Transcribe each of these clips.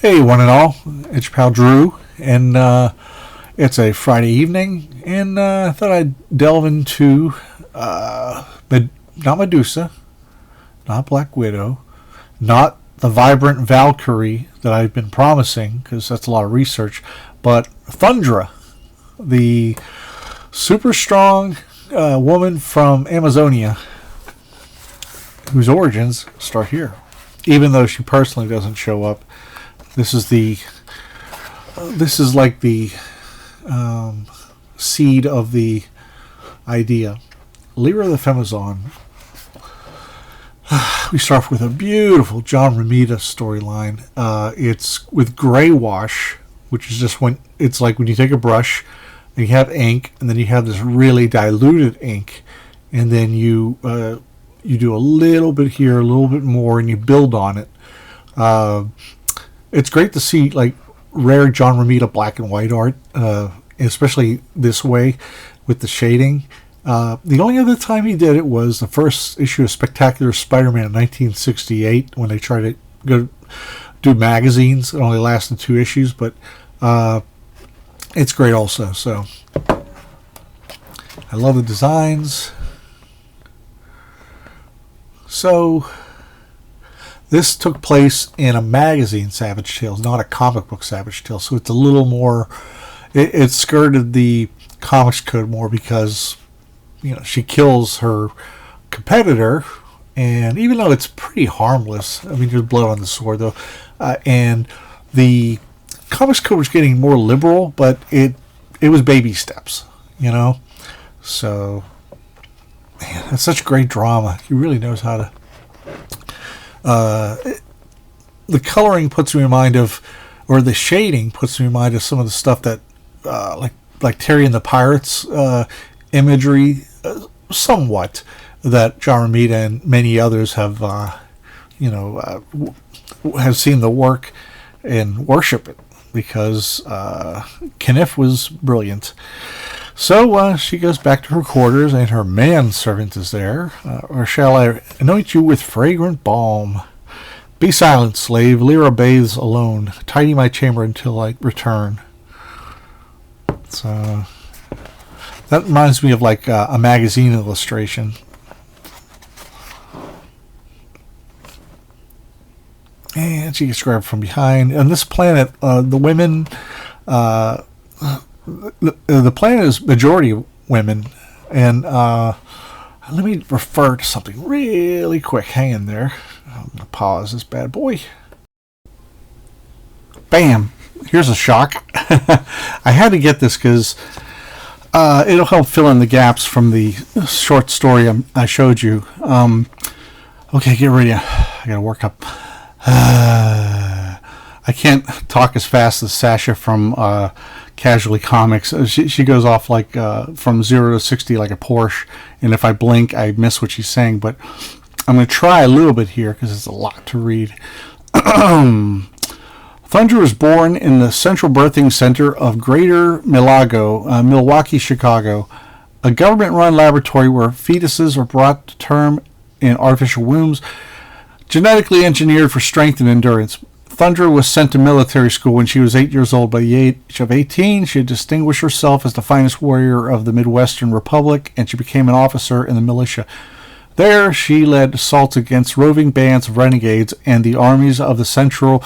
Hey, one and all, it's your pal Drew, and it's a Friday evening, and I thought I'd delve into not Medusa, not Black Widow, not the vibrant Valkyrie that I've been promising, because that's a lot of research, but Thundra, the super strong woman from Amazonia, whose origins start here, even though she personally doesn't show up. This is like the seed of the idea. Lyra the Femazon. We start off with a beautiful John Romita storyline. It's with gray wash, which is just when it's like when you take a brush and you have ink, and then you have this really diluted ink, and then you do a little bit here, a little bit more, and you build on it. It's great to see like rare John Romita black and white art, especially this way with the shading. The only other time he did it was the first issue of Spectacular Spider-Man in 1968 when they tried to go do magazines. It only lasted 2 issues, but it's great also. So I love the designs. So this took place in a magazine, Savage Tales, not a comic book Savage Tales. So it's a little more, it skirted the comics code more because, she kills her competitor. And even though it's pretty harmless, I mean, there's blood on the sword though. And the comics code was getting more liberal, but it was baby steps, So, man, that's such great drama. He really knows how to. The coloring puts me in mind of, or the shading puts me in mind of some of the stuff that, like Terry and the Pirates imagery, somewhat, that John Romita and many others have, have seen the work and worship it because Kniff was brilliant. So she goes back to her quarters, and her manservant is there. Or shall I anoint you with fragrant balm? Be silent, slave. Lyra bathes alone. Tidy my chamber until I return. So that reminds me of like a magazine illustration. And she gets grabbed from behind. On this planet, the women... The planet is majority women, and let me refer to something really quick. Hang in there. I'm going to pause this bad boy. Bam! Here's a shock. I had to get this because it'll help fill in the gaps from the short story I showed you. Okay, get ready. I got to work up. I can't talk as fast as Sasha from Casually Comics. She goes off like from 0 to 60 like a Porsche, and if I blink, I miss what she's saying. But I'm going to try a little bit here because it's a lot to read. Thundra was born in the Central Birthing Center of Greater Milwaukee, Milwaukee, Chicago, a government-run laboratory where fetuses are brought to term in artificial wombs, genetically engineered for strength and endurance. Thundra was sent to military school when she was 8 years old. By the age of 18, she had distinguished herself as the finest warrior of the Midwestern Republic, and she became an officer in the militia. There, she led assaults against roving bands of renegades and the armies of the Central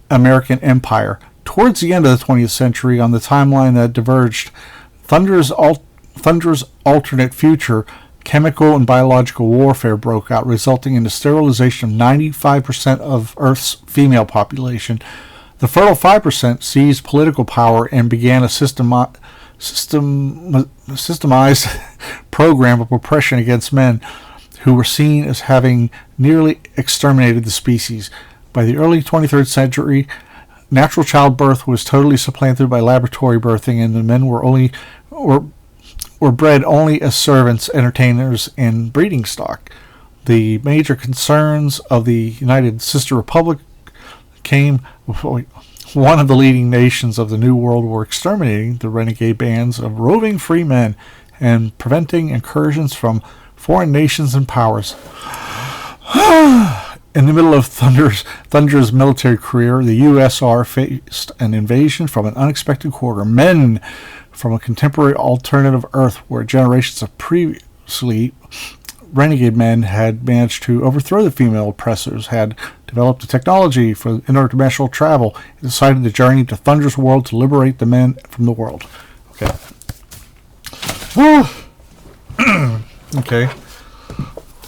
American Empire. Towards the end of the 20th century, on the timeline that diverged, Thundra's alternate future, chemical and biological warfare broke out, resulting in the sterilization of 95% of Earth's female population. The fertile 5% seized political power and began a systemized program of oppression against men who were seen as having nearly exterminated the species. By the early 23rd century, natural childbirth was totally supplanted by laboratory birthing, and the men were bred only as servants, entertainers, and breeding stock. The major concerns of the United Sister Republic came one of the leading nations of the New World were exterminating the renegade bands of roving free men and preventing incursions from foreign nations and powers. In the middle of Thundra's military career, the USR faced an invasion from an unexpected quarter. Men from a contemporary alternative Earth where generations of previously renegade men had managed to overthrow the female oppressors, had developed a technology for interdimensional travel, and decided to journey to Thundra's world to liberate the men from the world. Okay. Okay.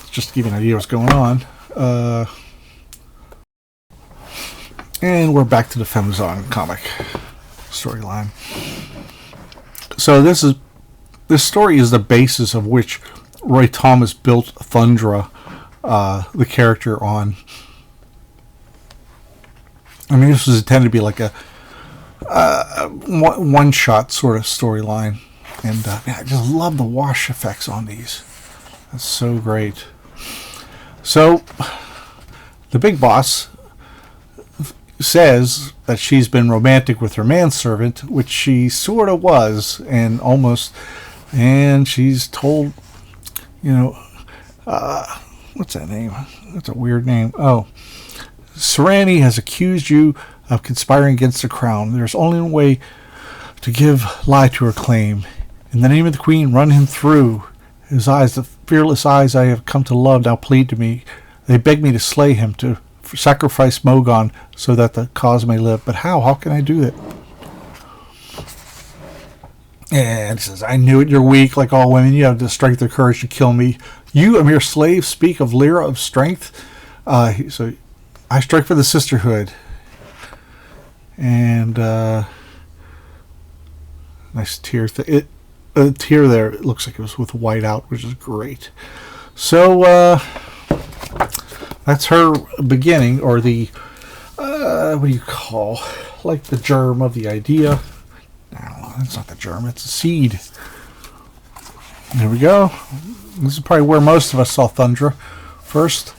Just to give you an idea what's going on. And we're back to the Femzon comic storyline. So this story is the basis of which Roy Thomas built Thundra, the character, on. I mean, this was intended to be like a one-shot sort of storyline, and I just love the wash effects on these. That's so great. So the big boss says that she's been romantic with her manservant, which she sort of was, and she's told, what's that name? That's a weird name. Oh, Serani has accused you of conspiring against the crown. There's only one way to give lie to her claim. In the name of the queen, run him through. His eyes, the fearless eyes I have come to love, now plead to me. They beg me to slay him, to sacrifice Mogon so that the cause may live. But how? How can I do that? And he says, I knew it. You're weak like all women. You have the strength or courage to kill me. You, a mere slave, speak of lyra of strength. So I strike for the sisterhood. And nice tear. A tear there. It looks like it was with white out, which is great. So that's her beginning, or the what do you call, like the germ of the idea. I don't know. It's not the germ. It's a seed. There we go. This is probably where most of us saw Thundra first.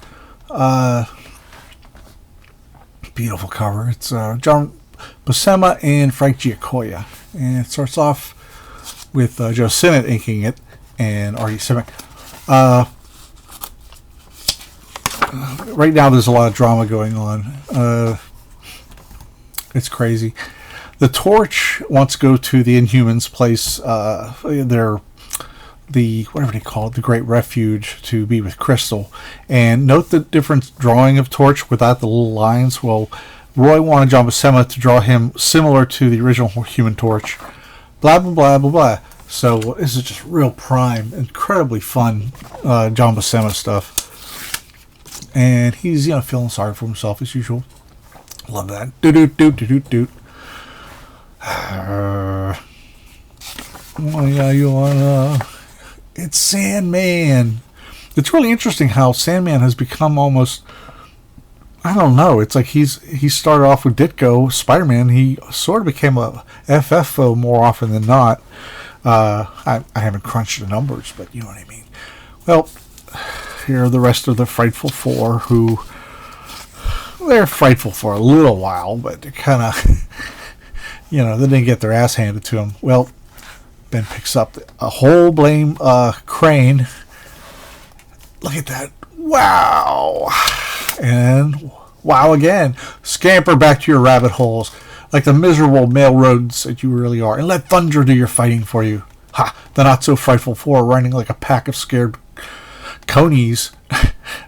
Beautiful cover. It's John Buscema and Frank Giacoia, and it starts off with Joe Sinnott inking it and Artie Simic. Right now there's a lot of drama going on. It's crazy. The Torch wants to go to the Inhumans place, the whatever they call it, the Great Refuge, to be with Crystal. And note the different drawing of Torch without the little lines. Well, Roy wanted John Buscema to draw him similar to the original Human Torch. Blah, blah, blah, blah, blah. So this is just real prime, incredibly fun John Buscema stuff. And he's, feeling sorry for himself as usual. Love that. Doot. It's Sandman. It's really interesting how Sandman has become almost, I don't know, it's like he started off with Ditko, Spider-Man. He sort of became a FFO more often than not. I haven't crunched the numbers, but you know what I mean. Well, here are the rest of the Frightful Four, who they're frightful for a little while, but they're kind of, they didn't get their ass handed to them. Well, Ben picks up a whole blame crane. Look at that. Wow. And wow again. Scamper back to your rabbit holes like the miserable male rodents that you really are, and let Thundra do your fighting for you. Ha! The not-so-frightful four running like a pack of scared conies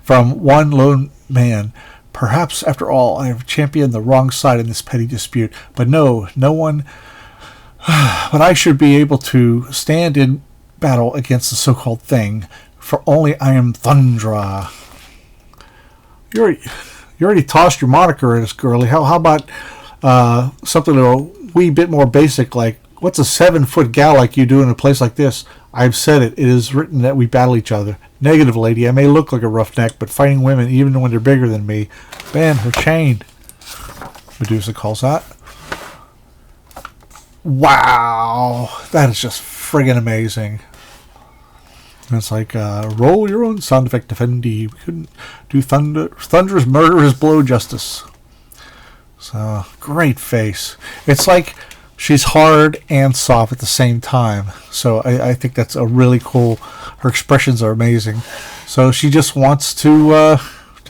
from one lone man. Perhaps, after all, I have championed the wrong side in this petty dispute. But no one... But I should be able to stand in battle against the so-called thing, for only I am Thundra. You already tossed your moniker at us, girlie. How about something a wee bit more basic, like, what's a 7-foot gal like you do in a place like this? I've said it. It is written that we battle each other. Negative, lady. I may look like a roughneck, but fighting women, even when they're bigger than me. Man, her chain. Medusa calls that. Wow. That is just friggin' amazing. And it's like, roll your own sound effect, defendee. We couldn't do Thundra's murderous blow justice. So, great face. It's like she's hard and soft at the same time. So I think that's a really cool... Her expressions are amazing. So she just wants to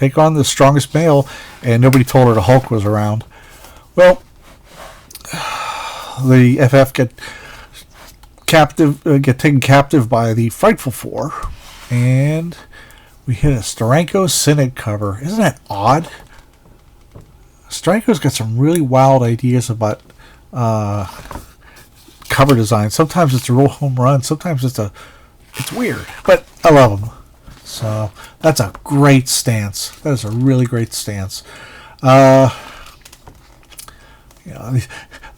take on the strongest male, and nobody told her the Hulk was around. Well, the FF get taken captive by the Frightful Four, and we hit a Steranko Synod cover. Isn't that odd? Steranko's got some really wild ideas about cover design. Sometimes it's a real home run. Sometimes it's weird, but I love them. So that's a great stance. That is a really great stance.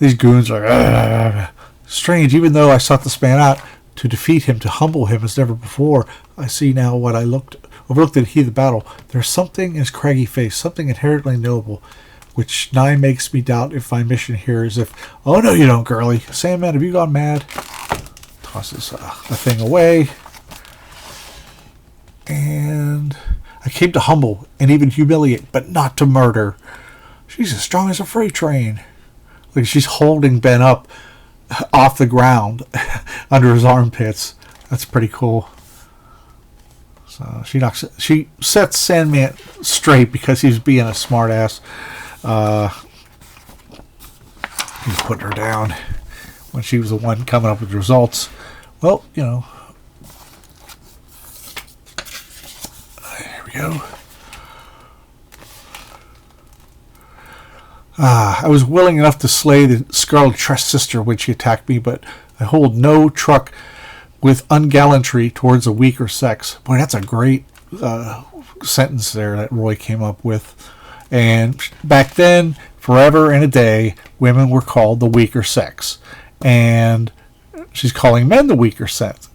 These goons are strange. Even though I sought this man out to defeat him, to humble him as never before, I see now what I overlooked in the heat of the battle. There's something in his craggy face, something inherently noble, which nigh makes me doubt if my mission here is oh no you don't, girlie. Sandman, have you gone mad? Tosses the thing away. And I came to humble and even humiliate, but not to murder. She's as strong as a freight train. Like she's holding Ben up off the ground under his armpits. That's pretty cool. So she sets Sandman straight because he's being a smart ass. He's putting her down when she was the one coming up with results. Well, there we go. I was willing enough to slay the Scarlet Tress sister when she attacked me, but I hold no truck with ungallantry towards a weaker sex. Boy, that's a great sentence there that Roy came up with. And back then, forever and a day, women were called the weaker sex. And she's calling men the weaker sex.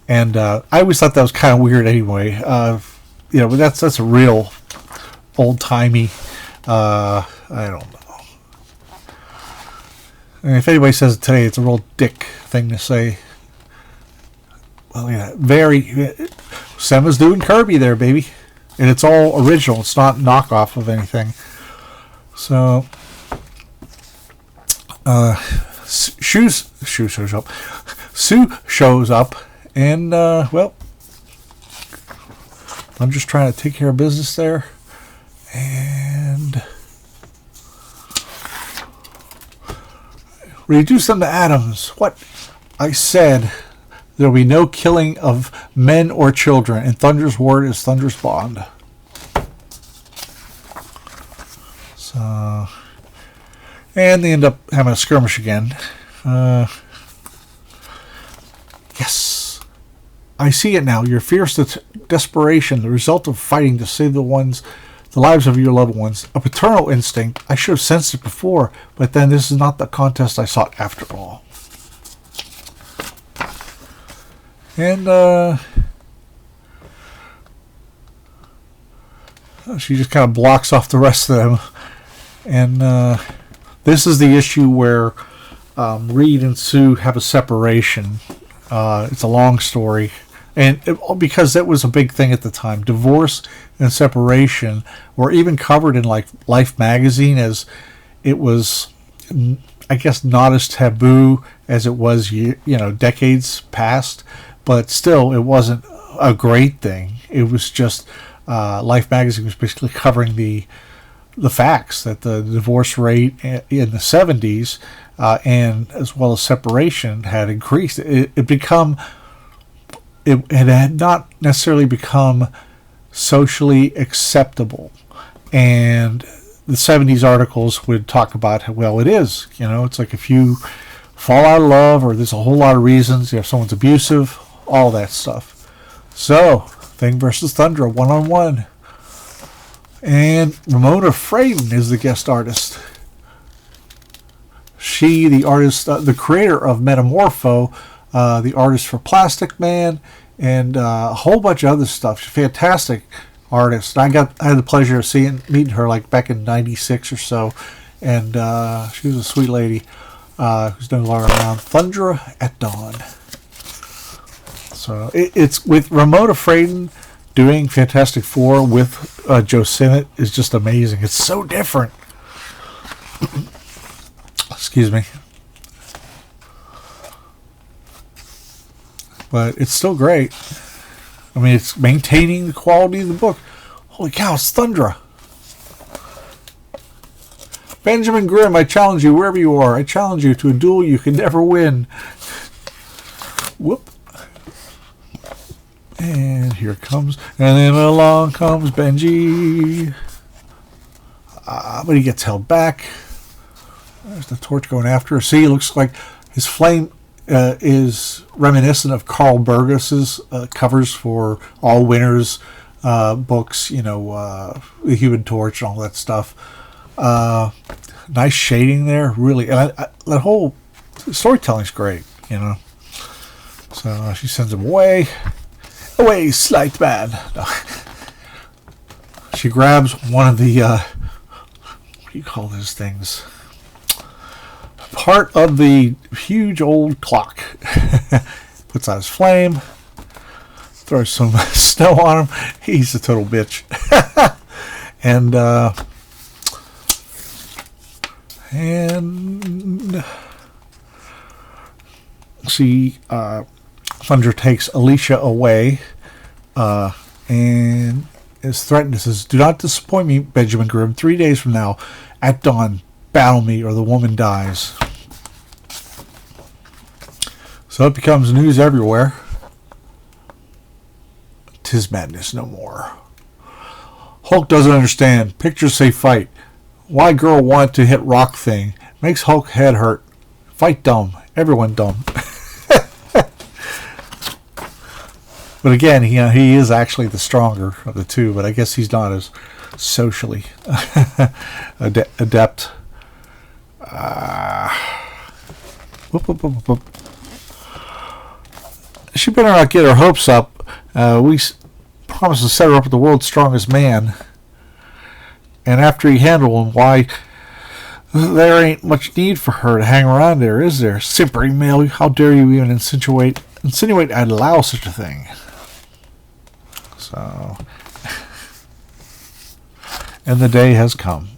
And I always thought that was kind of weird anyway. But that's a real old-timey... I don't know. And if anybody says it today, it's a real dick thing to say. Well, yeah, Sema's doing Kirby there, baby. And it's all original. It's not knockoff of anything. So, Sue shows up. Sue shows up, and, well, I'm just trying to take care of business there. And reduce them to atoms. What I said, there will be no killing of men or children, and Thundra's word is Thundra's bond. So, and they end up having a skirmish again. Yes, I see it now. Your fierce desperation, the result of fighting to save the lives of your loved ones, a paternal instinct. I should have sensed it before, but then this is not the contest I sought after all. And she just kind of blocks off the rest of them. And this is the issue where Reed and Sue have a separation. It's a long story. And because that was a big thing at the time, divorce and separation were even covered in like Life magazine, as it was, I guess, not as taboo as it was, decades past. But still, it wasn't a great thing. It was just Life magazine was basically covering the facts that the divorce rate in the 70s and as well as separation had increased. It had not necessarily become socially acceptable. And the 70s articles would talk about, well, it is. It's like if you fall out of love or there's a whole lot of reasons, if someone's abusive, all that stuff. So, Thing versus Thundra, 1-on-1. And Ramona Fraden is the guest artist. She, the artist, the creator of Metamorpho, the artist for Plastic Man, and a whole bunch of other stuff. She's a fantastic artist. I had the pleasure of meeting her like back in '96 or so, and she was a sweet lady who's no longer around. Thundra at Dawn. So it's with Ramona Fraden doing Fantastic Four with Joe Sinnott is just amazing. It's so different. Excuse me. But it's still great. I mean, it's maintaining the quality of the book. Holy cow, it's Thundra. Benjamin Grimm, I challenge you wherever you are. I challenge you to a duel you can never win. Whoop. And here it comes. And then along comes Benji. But he gets held back. There's the torch going after her. See, it looks like his flame is reminiscent of Carl Burgus's covers for All Winners books, you know, The Human Torch and all that stuff. Nice shading there, really. And that whole storytelling's great, you know. So she sends him away. Away, slight man. No. She grabs one of the, what do you call those things? Part of the huge old clock. Puts out his flame. Throws some snow on him. He's a total bitch. And see, Thundra takes Alicia away and is threatened. It says, "Do not disappoint me, Benjamin Grimm. 3 days from now, at dawn, battle me or the woman dies." So it becomes news everywhere. 'Tis madness no more. Hulk doesn't understand. Pictures say fight. Why girl want to hit rock thing? Makes Hulk head hurt. Fight dumb. Everyone dumb. But again, he is actually the stronger of the two, but I guess he's not as socially adept. Whoop, whoop, whoop, whoop. She better not get her hopes up. We promised to set her up with the world's strongest man. And after he handled him, why, there ain't much need for her to hang around there, is there? Simpering male, how dare you even insinuate I'd allow such a thing? So, and the day has come.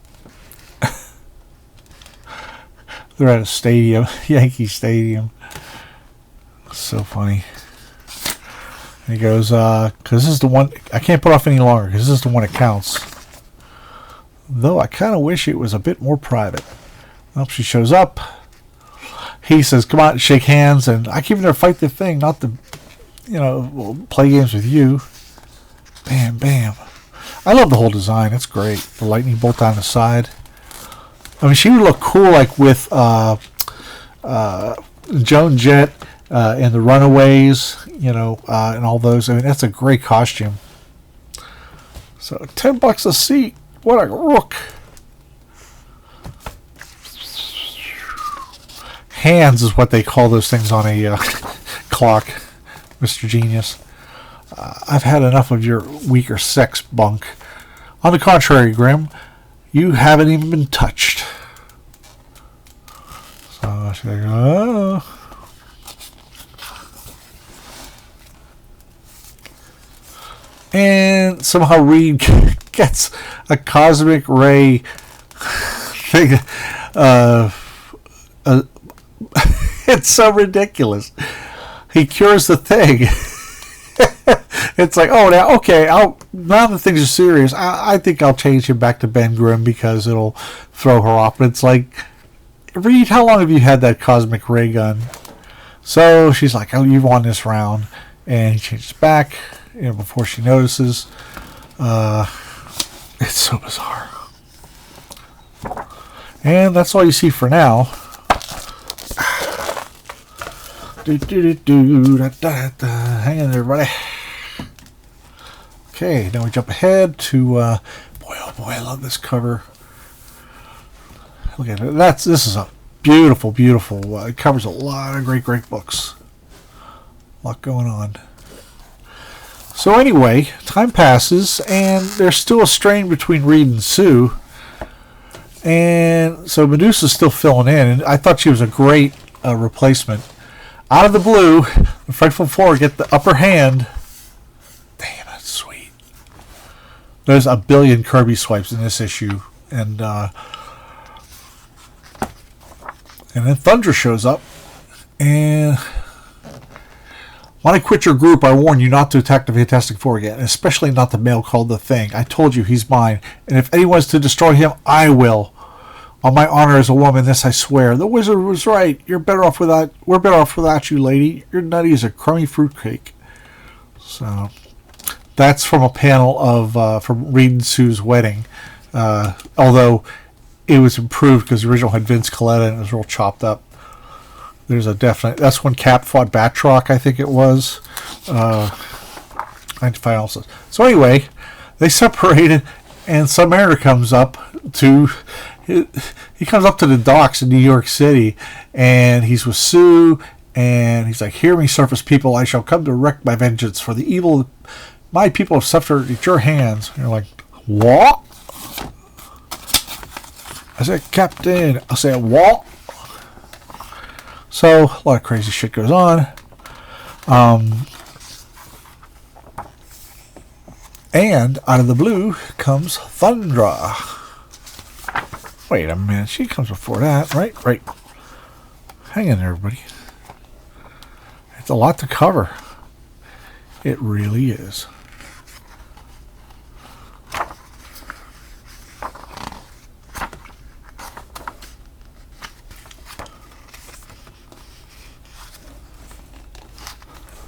They're at a stadium, Yankee Stadium. So funny. And he goes, because this is the one, I can't put off any longer, because this is the one that counts. Though I kind of wish it was a bit more private. Well, she shows up. He says, "Come on, shake hands." And I came there to fight the thing, not to, play games with you. Bam, bam. I love the whole design. It's great. The lightning bolt on the side. I mean, she would look cool, like with Joan Jett and the Runaways, and all those. I mean, that's a great costume. So, $10 a seat. What a rook. Hands is what they call those things on a clock, Mr. Genius. I've had enough of your weaker sex bunk. On the contrary, Grimm, you haven't even been touched. So she's like, oh. And somehow Reed gets a cosmic ray thing. It's so ridiculous. He cures the thing. It's like, oh, now, okay, now that things are serious, I think I'll change him back to Ben Grimm because it'll throw her off. But it's like, Reed, how long have you had that cosmic ray gun? So she's like, oh, you've won this round. And he changes back, before she notices. It's so bizarre. And that's all you see for now. Hang in there, everybody. Okay, now we jump ahead to boy, oh boy, I love this cover. Look at it. This is a beautiful, beautiful. It covers a lot of great books. A lot going on. So anyway, time passes, and there's still a strain between Reed and Sue. And so Medusa's still filling in, and I thought she was a great replacement. Out of the blue, the Frightful Four get the upper hand. Damn, that's sweet. There's a billion Kirby swipes in this issue, and then Thundra shows up, and When I quit your group, I warn you not to attack the Fantastic Four again, especially not the male called the Thing. I told you he's mine, and if anyone's to destroy him, I will. On my honor as a woman, this I swear. The wizard was right. We're better off without you, lady. You're nutty as a crummy fruitcake. So that's from a panel of from Reed and Sue's wedding. Although it was improved because the original had Vince Coletta and it was real chopped up. There's a definite. That's when Cap fought Batroc, I think it was. So anyway, they separated, and Submariner comes up to. He comes up to the docks in New York City, and he's with Sue, and he's like, "Hear me, surface people! I shall come to wreak my vengeance for the evil my people have suffered at your hands." And you're like, "What?" I said, "Captain." I said, "What?" So a lot of crazy shit goes on. And out of the blue comes Thundra. Wait a minute, she comes before that, right? Right. Hang in there, everybody. It's a lot to cover. It really is.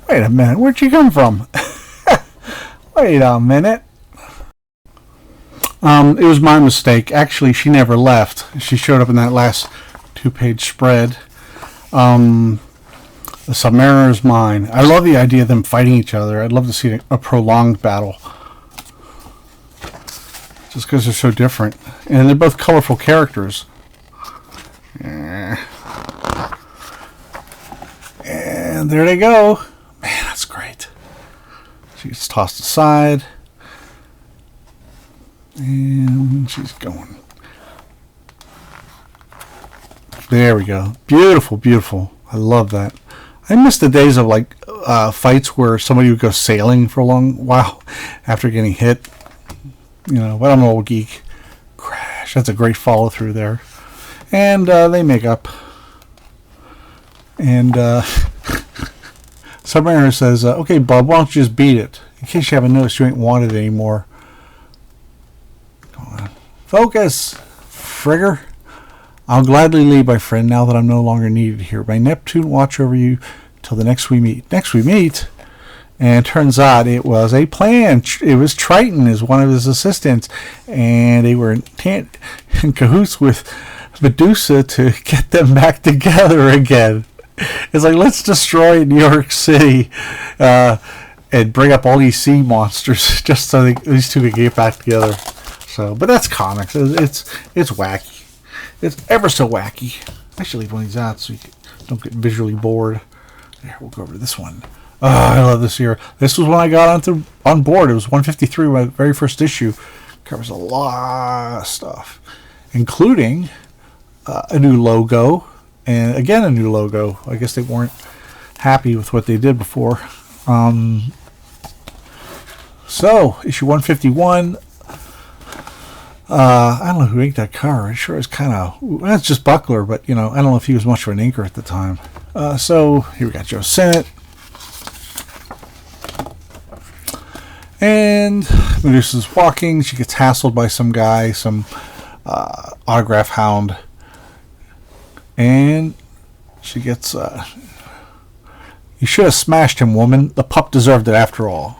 Wait a minute, where'd she come from? Wait a minute. It was my mistake. Actually, she never left. She showed up in that last 2-page spread. The Submariner's mine. I love the idea of them fighting each other. I'd love to see a prolonged battle. Just because they're so different. And they're both colorful characters. And there they go. Man, that's great. She gets tossed aside. And she's going. There we go. Beautiful, beautiful. I love that. I miss the days of like fights where somebody would go sailing for a long while after getting hit. You know, but I'm an old geek. Crash. That's a great follow through there. And they make up. And Submariner says, "Okay, Bub, why don't you just beat it? In case you haven't noticed, you ain't wanted anymore." Come on. Focus, Frigger. "I'll gladly leave, my friend, now that I'm no longer needed here. May Neptune watch over you till the next we meet." Next we meet? And it turns out it was a plan. It was Triton as one of his assistants. And they were in cahoots with Medusa to get them back together again. It's like, let's destroy New York City and bring up all these sea monsters just so these two can get back together. So, but that's comics. It's wacky. It's ever so wacky. I should leave one of these out so you don't get visually bored. There, we'll go over to this one. Oh, I love this here. This was when I got on board. It was 153, my very first issue. Covers a lot of stuff, including a new logo. And again, a new logo. I guess they weren't happy with what they did before. So, issue 151. I don't know who inked that cover. I'm sure it's kind of... That's just Buckler, but, you know, I don't know if he was much of an inker at the time. So, here we got Joe Sinnott. And Medusa's walking. She gets hassled by some guy, some autograph hound. And she gets... "You should have smashed him, woman. The pup deserved it after all."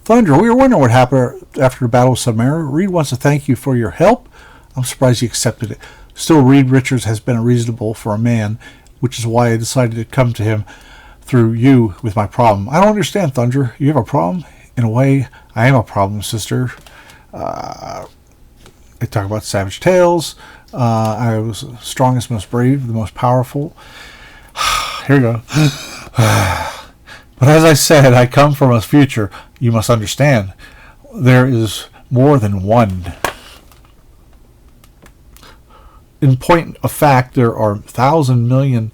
"Thundra, we were wondering what happened after the Battle of Submariner. Reed wants to thank you for your help. I'm surprised you accepted it. Still, Reed Richards has been reasonable for a man, which is why I decided to come to him through you with my problem." "I don't understand, Thundra. You have a problem?" "In a way, I am a problem, sister." They talk about Savage Tales. I was the strongest, most brave, the most powerful. Here we go. "But as I said, I come from a future. You must understand. There is more than one. In point of fact, there are 1,000 million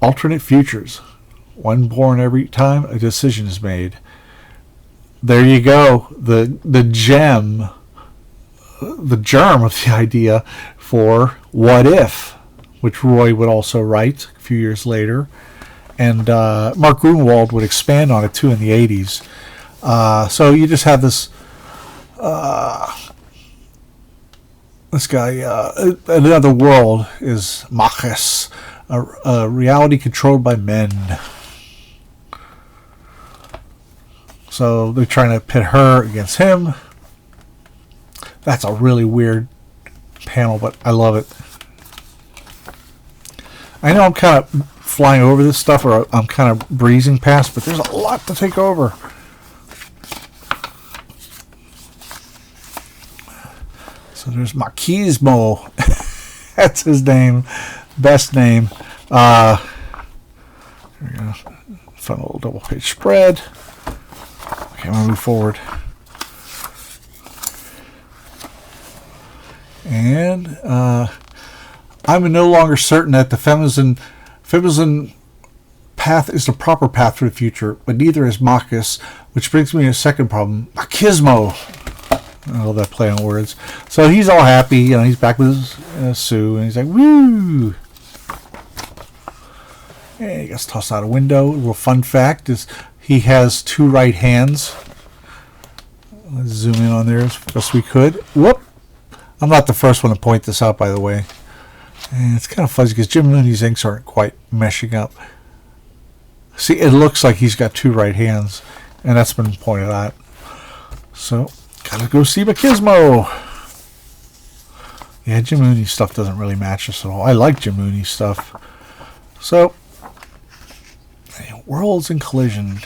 alternate futures. One born every time a decision is made." There you go. The gem, the germ of the idea for What If, which Roy would also write a few years later. and Mark Grunwald would expand on it too in the 80s. So you just have this guy. Another world is Machis, a reality controlled by men. So they're trying to pit her against him. That's a really weird panel, but I love it. I know I'm kind of flying over this stuff, or I'm kind of breezing past, but there's a lot to take over. So there's Machismo. That's his name. Best name. Here we go. Fun little double page spread. Okay, I'm going to move forward. And I'm no longer certain that the feminine path is the proper path for the future, but neither is Machis, which brings me to a second problem. Machismo. I love that play on words. So he's all happy, he's back with Sue, and he's like, woo! And he gets tossed out a window. A little fun fact is he has 2 right hands. Let's zoom in on there as best we could. Whoop! I'm not the first one to point this out, by the way. And it's kind of fuzzy because Jim Mooney's inks aren't quite meshing up. See, it looks like he's got 2 right hands, and that's been pointed out. So, gotta go see Machismo. Yeah, Jim Mooney's stuff doesn't really match us at all. I like Jim Mooney's stuff. So, Worlds in Collision.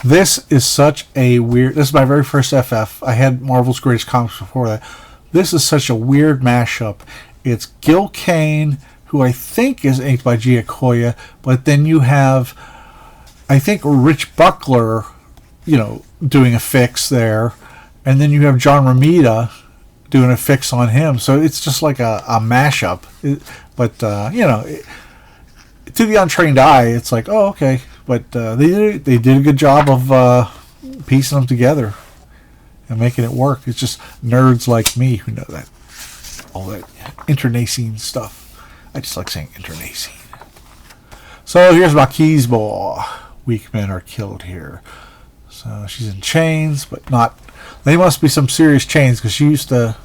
This is such a weird... This is my very first FF. I had Marvel's Greatest Comics before that. This is such a weird mashup. It's Gil Kane, who I think is inked by Giacoya, but then you have, I think, Rich Buckler, doing a fix there, and then you have John Romita doing a fix on him. So it's just like a mashup. But to the untrained eye, it's like, oh, okay. But they did a good job of piecing them together and making it work. It's just nerds like me who know that. All that internecine stuff. I just like saying internecine. So here's Machismo. Weak men are killed here. So she's in chains, but not... They must be some serious chains, because she used to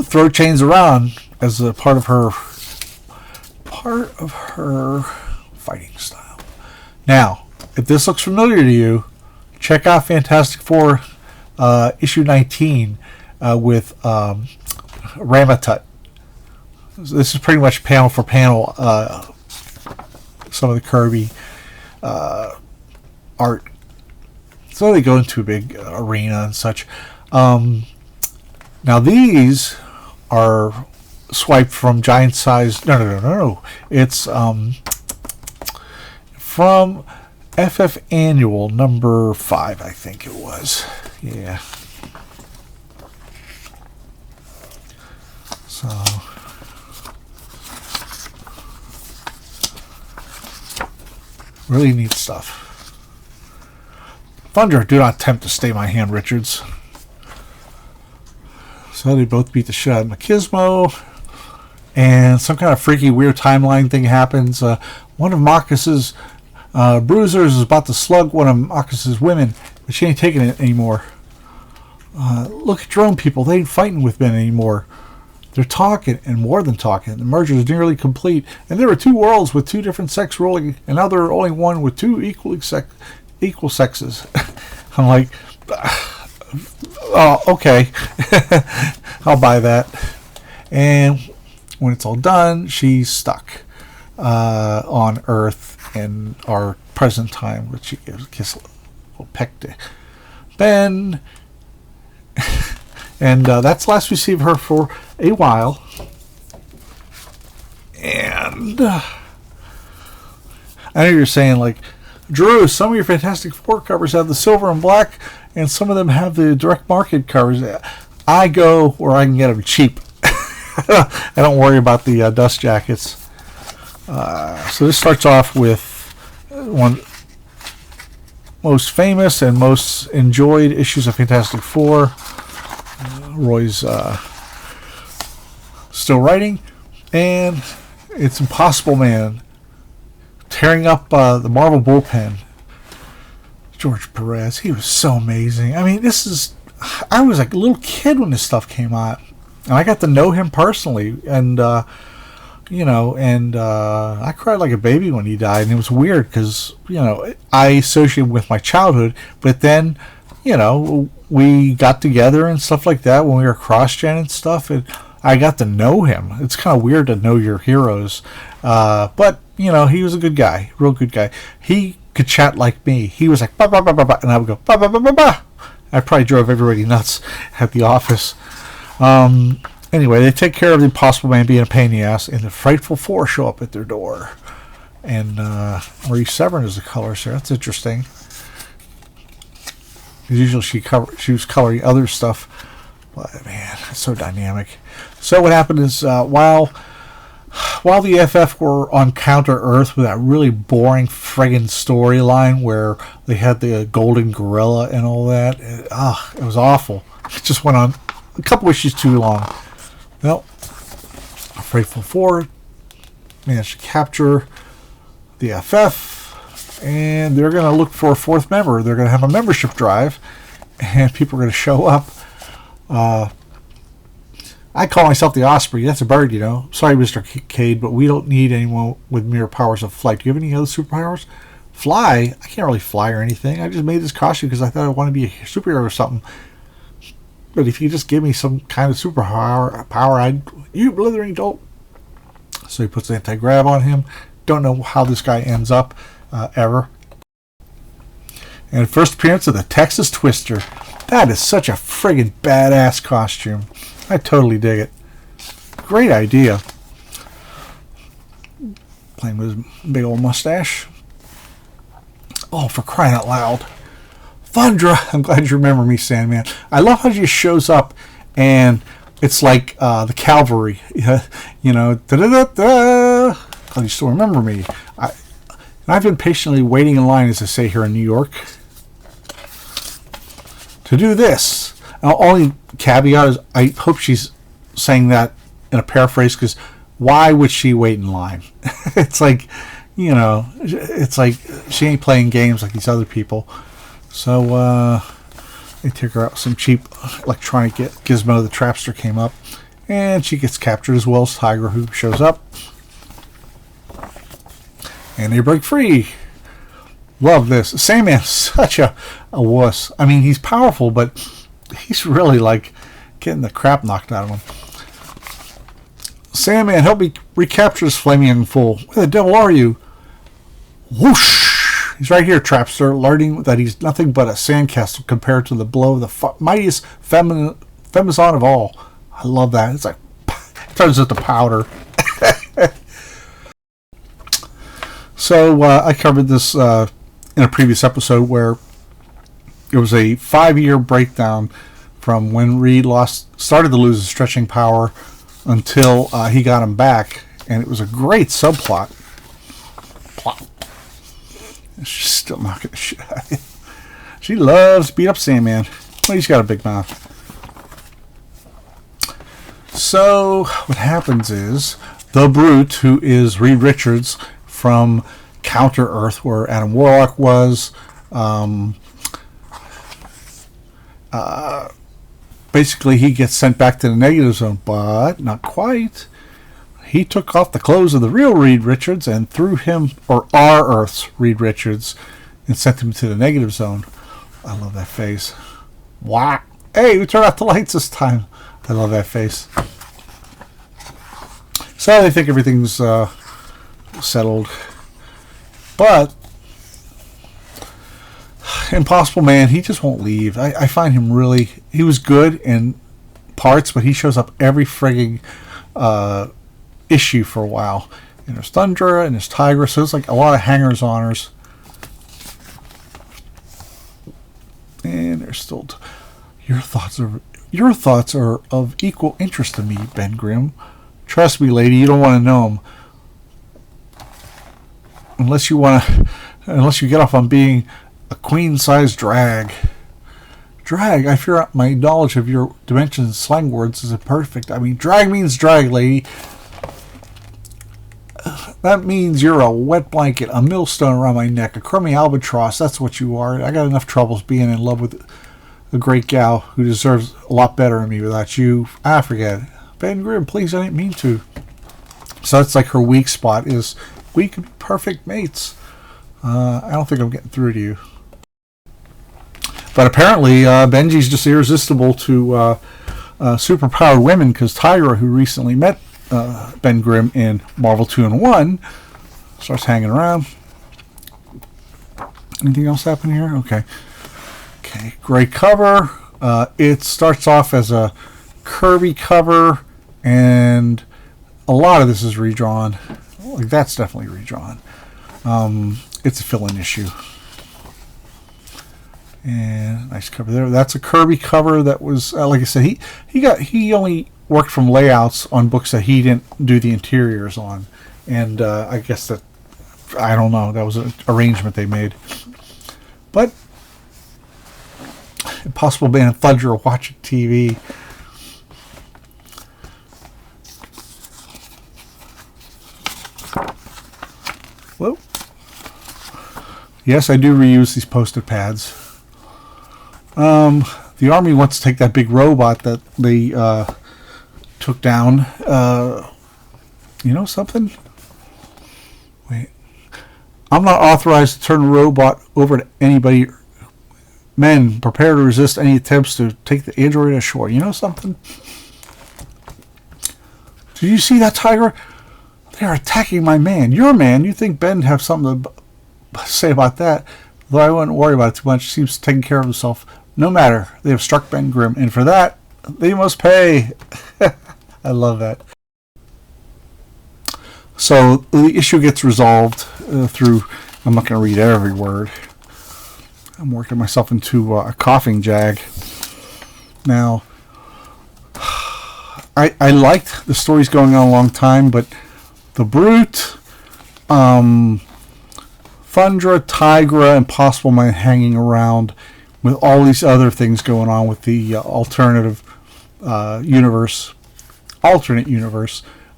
throw chains around as a part of her fighting style. Now, if this looks familiar to you, check out Fantastic Four issue 19 with Ramatut. This is pretty much panel for panel some of the Kirby art. So they go into a big arena and such. Now these are swiped from giant size. No. It's from FF Annual number 5, I think it was. Yeah. So really neat stuff. Thundra, do not attempt to stay my hand, Richards. So they both beat the shit out of Machismo, and some kind of freaky, weird timeline thing happens. One of Marcus's bruisers is about to slug one of Marcus's women, but she ain't taking it anymore. Look at drone people. They ain't fighting with men anymore. They're talking, and more than talking. The merger is nearly complete, and there were 2 worlds with 2 different sex ruling, and now there are only one with 2 equal sexes. I'm like, oh, okay. I'll buy that. And when it's all done, she's stuck on Earth in our present time, which she gives a kiss, a little peck to Ben. And that's the last we see of her for a while. And I know you're saying, like, Drew, some of your Fantastic Four covers have the silver and black, and some of them have the direct market covers. I go where I can get them cheap. I don't worry about the dust jackets. So this starts off with one most famous and most enjoyed issues of Fantastic Four. Roy's still writing, and It's Impossible Man tearing up the Marvel bullpen. George Perez, he was so amazing. I mean, I was like a little kid when this stuff came out, and I got to know him personally, and I cried like a baby when he died, and it was weird because I associated him with my childhood, but then we got together and stuff like that when we were cross-gen and stuff, and I got to know him. It's kind of weird to know your heroes, but he was a good guy, real good guy. He could chat like me. He was like, bah, bah, bah, bah, bah, and I would go, bah, bah, bah, bah, bah. I probably drove everybody nuts at the office. Anyway, they take care of the Impossible Man being a pain in the ass, and the Frightful Four show up at their door. And Marie Severin is the colorist there. That's interesting. Usually she was coloring other stuff. But man, it's so dynamic. So what happened is while the FF were on Counter Earth with that really boring friggin' storyline where they had the golden gorilla and all that, it was awful. It just went on a couple issues too long. Well, Frightful Four managed to capture the FF, and they're going to look for a fourth member. They're going to have a membership drive, and people are going to show up. I call myself the Osprey. That's a bird, Sorry, Mr. Cade, but we don't need anyone with mere powers of flight. Do you have any other superpowers? Fly? I can't really fly or anything. I just made this costume because I thought I wanted to be a superhero or something. But if you just give me some kind of superpower, you blithering dolt. So he puts the anti-grav on him. Don't know how this guy ends up ever. And first appearance of the Texas Twister. That is such a friggin' badass costume. I totally dig it. Great idea. Playing with his big old mustache. Oh, for crying out loud. Thundra! I'm glad you remember me, Sandman. I love how she shows up and it's like the cavalry. Da-da-da-da! Glad you still remember me. I've been patiently waiting in line, as they say here in New York, to do this. Only caveat is I hope she's saying that in a paraphrase, because why would she wait in line? It's like, it's like she ain't playing games like these other people. So they take her out some cheap electronic gizmo. The Trapster came up, and she gets captured as well as Tigra, who shows up. And they break free. Love this. Sandman's such a wuss. I mean, he's powerful, but he's really like getting the crap knocked out of him. Sandman, help me recapture this flaming fool. Where the devil are you? Whoosh! He's right here, Trapster, learning that he's nothing but a sandcastle compared to the blow of the mightiest femizon of all. I love that. It's like, it turns into powder. So I covered this in a previous episode where it was a 5-year breakdown from when Reed started to lose his stretching power until he got him back, and it was a great subplot. Plop. She's still knocking the shit out of him. She loves to beat up Sandman. Well, he's got a big mouth. So what happens is the Brute, who is Reed Richards from Counter Earth, where Adam Warlock was, basically he gets sent back to the negative zone, but not quite. He took off the clothes of the real Reed Richards and threw him, or our Earth's Reed Richards, and sent him to the negative zone. I love that face. Wow. Hey, we turned out the lights this time. I love that face. So they think everything's settled. But Impossible Man, he just won't leave. I find him really... He was good in parts, but he shows up every frigging issue for a while. And there's Thundra and there's Tigra, so it's like a lot of hangers-oners. And there's still... Your thoughts are of equal interest to me, Ben Grimm. Trust me, lady, you don't want to know them. Unless you get off on being a queen-sized drag. Drag? I fear my knowledge of your dimensions slang words is imperfect. I mean, drag means drag, lady. That means you're a wet blanket, a millstone around my neck, a crummy albatross. That's what you are. I got enough troubles being in love with a great gal who deserves a lot better than me without you. I forget it. Ben Grimm, please, I didn't mean to. So that's like her weak spot is we could be perfect mates. I don't think I'm getting through to you. But apparently, Benji's just irresistible to superpowered women because Tyra, who recently met Ben Grimm in Marvel 2-in-1, starts hanging around. Anything else happen here? Okay. Great cover. It starts off as a Kirby cover, and a lot of this is redrawn. Like that's definitely redrawn. It's a fill-in issue. And nice cover there. That's a Kirby cover that was, like I said, he only worked from layouts on books that he didn't do the interiors on, and I guess that I don't know. That was an arrangement they made. But Impossible Man and Thundra are watching TV. Whoa. Yes, I do reuse these post-it pads. The army wants to take that big robot that they took down. You know something? Wait. I'm not authorized to turn the robot over to anybody. Men, prepare to resist any attempts to take the android ashore. You know something? Did you see that, Tiger? They're attacking my man. Your man. You think Ben have something to say about that? Though I wouldn't worry about it too much. He seems taking care of himself. No matter. They have struck Ben Grimm, and for that, they must pay. I love that. So the issue gets resolved through. I'm not going to read every word. I'm working myself into a coughing jag. Now, I liked the stories going on a long time, but the Brute, Thundra, Tigra, and Possible Man hanging around with all these other things going on with the alternate universe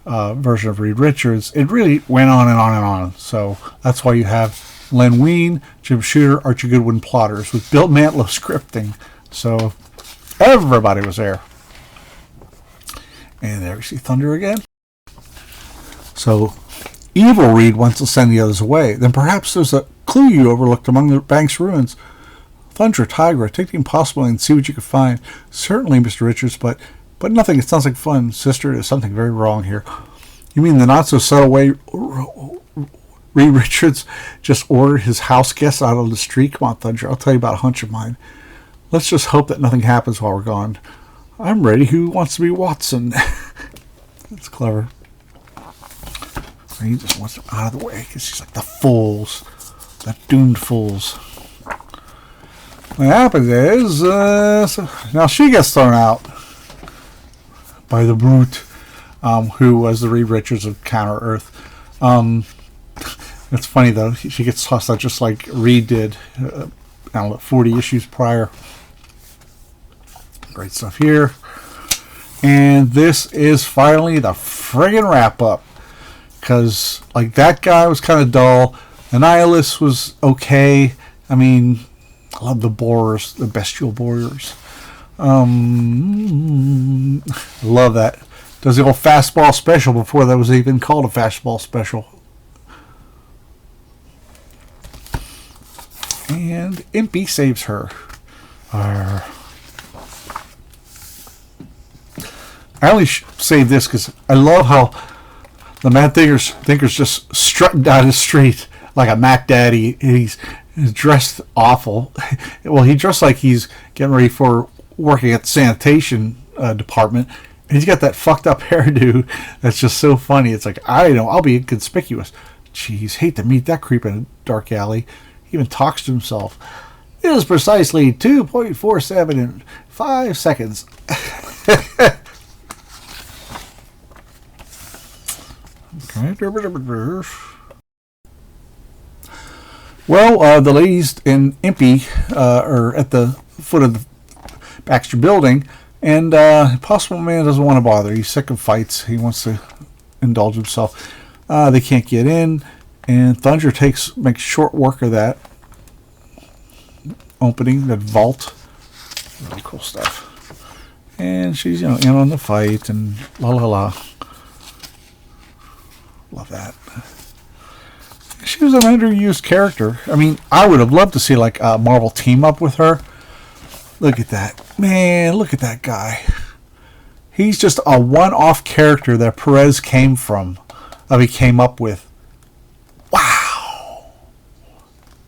version of Reed Richards. It really went on and on and on. So that's why you have Len Wein, Jim Shooter, Archie Goodwin plotters with Bill Mantlo scripting. So everybody was there. And there we see Thunder again. So Evil Reed wants to send the others away. Then perhaps there's a clue you overlooked among the bank's ruins. Thundra, Tigra, take the impossible and see what you can find. Certainly, Mr. Richards, but nothing. It sounds like fun. Sister, there's something very wrong here. You mean the not-so-subtle way Reed Richards just ordered his house guests out on the street? Come on, Thundra. I'll tell you about a hunch of mine. Let's just hope that nothing happens while we're gone. I'm ready. Who wants to be Watson? That's clever. He just wants them out of the way because he's like the fools. The doomed fools. What happens is, now she gets thrown out by the Brute, who was the Reed Richards of Counter Earth. It's funny though, she gets tossed out just like Reed did, I don't know, 40 issues prior. Great stuff here. And this is finally the friggin' wrap up. Because, like, that guy was kind of dull. Annihilus was okay. I mean, I love the Borers, the Bestial Borers. Love that. Does the old fastball special before that was even called a fastball special. And Impy saves her. I only saved this because I love how the Mad Thinker's just strutting down the street like a Mac Daddy. He's dressed awful. Well, he dressed like he's getting ready for working at the sanitation department. And he's got that fucked up hairdo that's just so funny. It's like, I know, I'll be inconspicuous. Jeez, hate to meet that creep in a dark alley. He even talks to himself. It is precisely 2.47 in 5 seconds. Well, the ladies in Impy are at the foot of the Baxter building, and Possible Man doesn't want to bother. He's sick of fights. He wants to indulge himself. They can't get in, and Thundra makes short work of that opening, that vault. Really cool stuff. And she's, in on the fight, and la la la. Love that. She was an underused character. I mean, I would have loved to see like a Marvel team up with her. Look at that. Man, look at that guy. He's just a one-off character that Perez came up with. Wow.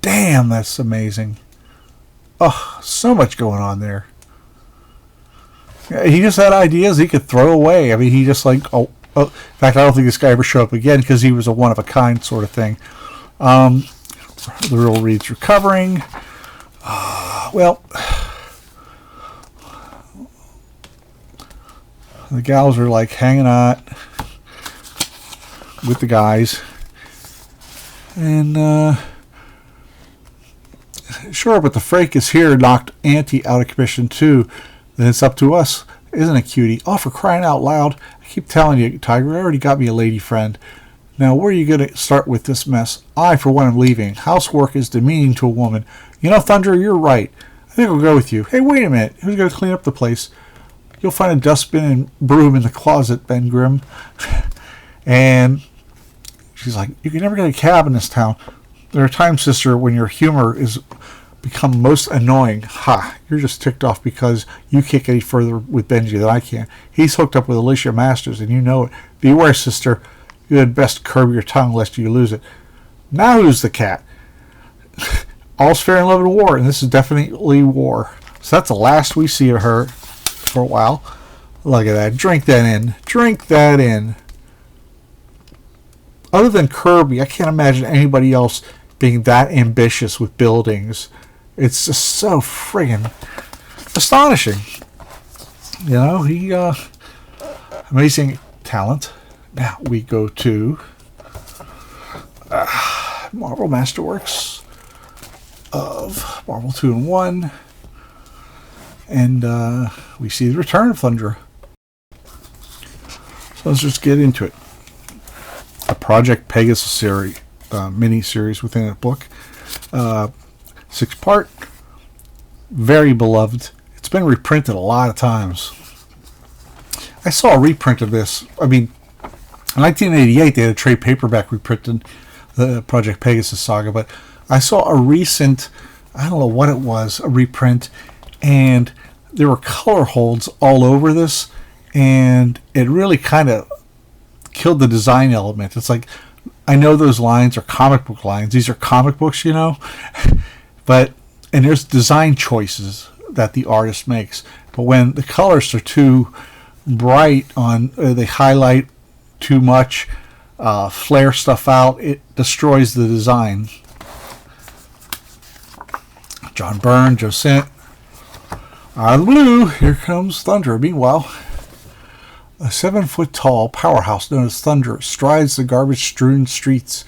Damn, that's amazing. Oh, so much going on there. He just had ideas he could throw away. I mean, he just like, in fact, I don't think this guy ever showed up again because he was a one-of-a-kind sort of thing. The real Reed's recovering. Well, the gals are like hanging out with the guys. And, sure, but the Fracas here knocked Auntie out of commission too. Then it's up to us. Isn't it, cutie? Oh, for crying out loud. I keep telling you, Tiger, I already got me a lady friend. Now, where are you going to start with this mess? I, for one, am leaving. Housework is demeaning to a woman. You know, Thundra, you're right. I think I'll go with you. Hey, wait a minute. Who's going to clean up the place? You'll find a dustbin and broom in the closet, Ben Grimm. And she's like, you can never get a cab in this town. There are times, sister, when your humor is become most annoying. Ha! You're just ticked off because you can't get any further with Benji than I can. He's hooked up with Alicia Masters, and you know it. Beware, sister. You had best curb your tongue lest you lose it. Now who's the cat? All's fair in love and war, and this is definitely war. So that's the last we see of her for a while. Look at that. Drink that in. Drink that in. Other than Kirby, I can't imagine anybody else being that ambitious with buildings. It's just so friggin' astonishing. You know, he amazing talent. Now we go to Marvel Masterworks of Marvel 2-in-1, and we see the return of Thundra. So let's just get into it. A Project Pegasus series, mini-series within a book. 6-part. Very beloved. It's been reprinted a lot of times. I saw a reprint of this. I mean, in 1988, they had a trade paperback reprinted the Project Pegasus saga, but I saw a recent, I don't know what it was, a reprint, and there were color holds all over this, and it really kind of killed the design element. It's like, I know those lines are comic book lines. These are comic books, you know, and there's design choices that the artist makes. But when the colors are too bright they highlight too much, flare stuff out, it destroys the design. John Byrne, Joe Sint. Out of the blue, here comes Thundra. Meanwhile, a 7-foot-tall powerhouse known as Thundra strides the garbage-strewn streets.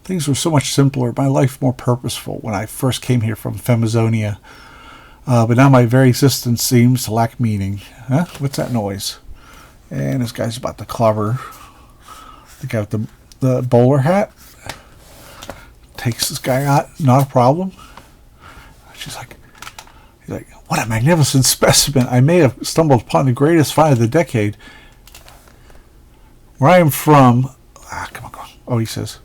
Things were so much simpler, my life more purposeful when I first came here from Femazonia. But now my very existence seems to lack meaning. Huh? What's that noise? And this guy's about to clobber the guy with the bowler hat. Takes this guy out, not a problem. He's like, what a magnificent specimen. I may have stumbled upon the greatest find of the decade. Where I am from, come on. Oh, he says,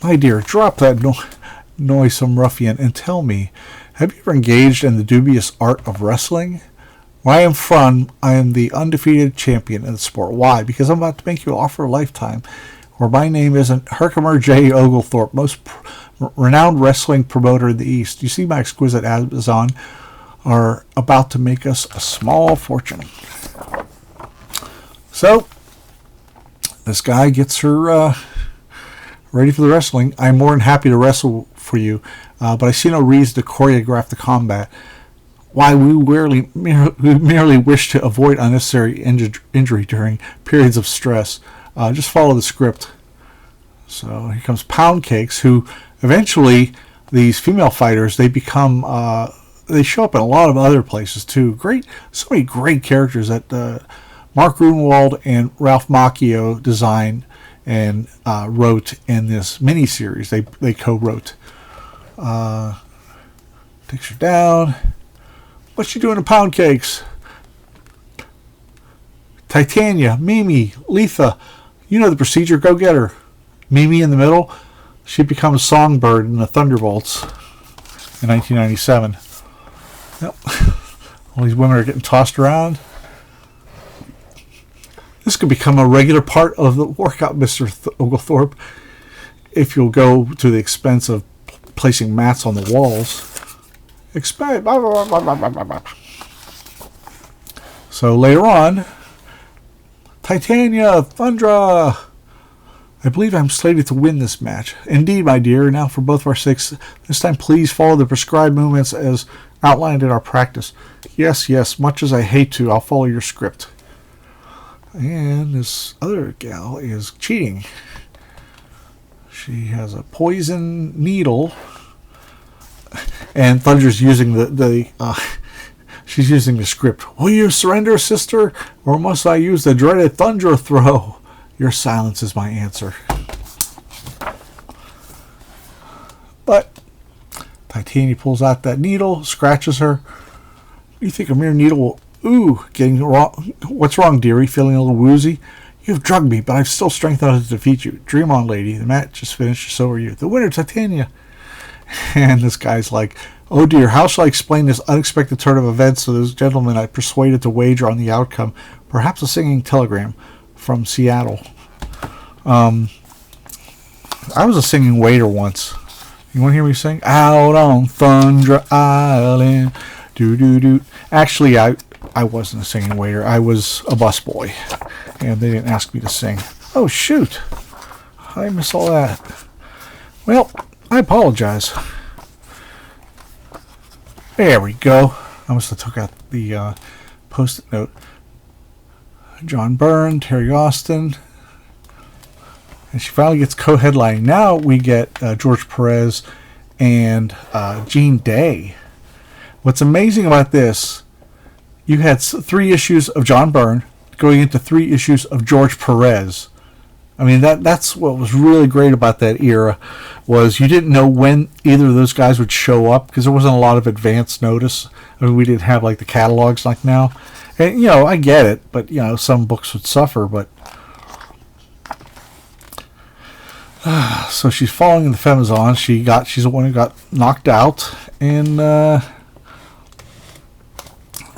my dear, drop that noisome ruffian and tell me, have you ever engaged in the dubious art of wrestling? Where I am from, I am the undefeated champion in the sport. Why? Because I'm about to make you an offer of a lifetime. Or my name isn't Herkimer J. Oglethorpe, most renowned wrestling promoter in the East. You see, my exquisite Amazon are about to make us a small fortune. So, this guy gets her ready for the wrestling. I'm more than happy to wrestle for you, but I see no reason to choreograph the combat. Why, we merely wish to avoid unnecessary injury during periods of stress. Just follow the script. So here comes Pound Cakes, who eventually, these female fighters, they become, they show up in a lot of other places too. So many great characters that Mark Grunwald and Ralph Macchio design and wrote in this miniseries. They co-wrote. Takes her down. What's she doing to pound cakes? Titania, Mimi, Letha. You know the procedure. Go get her. Mimi in the middle. She becomes Songbird in the Thunderbolts in 1997. Yep. All these women are getting tossed around. This could become a regular part of the workout, Mr. Oglethorpe, if you'll go to the expense of placing mats on the walls. So later on, Titania, Thundra. I believe I'm slated to win this match. Indeed, my dear. Now for both of our sakes, this time please follow the prescribed movements as outlined in our practice. Yes, yes, much as I hate to, I'll follow your script. And this other gal is cheating. She has a poison needle. And Thundra's using she's using the script. Will you surrender, sister? Or must I use the dreaded Thundra throw? Your silence is my answer. But Titania pulls out that needle, scratches her. You think a mere needle will... Ooh, getting wrong. What's wrong, dearie? Feeling a little woozy? You've drugged me, but I've still strength enough to defeat you. Dream on, lady. The match is finished, so are you. The winner, Titania. And this guy's like, oh dear, how shall I explain this unexpected turn of events to those gentlemen I persuaded to wager on the outcome? Perhaps a singing telegram from Seattle. I was a singing waiter once. You want to hear me sing? Out on Thundra Island. Do. Actually, I wasn't a singing waiter. I was a busboy. And they didn't ask me to sing. Oh, shoot. I miss all that. Well, I apologize. There we go. I must have took out the post-it note. John Byrne, Terry Austin. And she finally gets co-headlining. Now we get George Perez and Gene Day. What's amazing about this, you had 3 issues of John Byrne going into 3 issues of George Perez. I mean, that's what was really great about that era, was you didn't know when either of those guys would show up because there wasn't a lot of advance notice. I mean, we didn't have like the catalogs like now. And, you know, I get it, but, you know, some books would suffer, but... so she's following the Femizon. She's the one who got knocked out. And,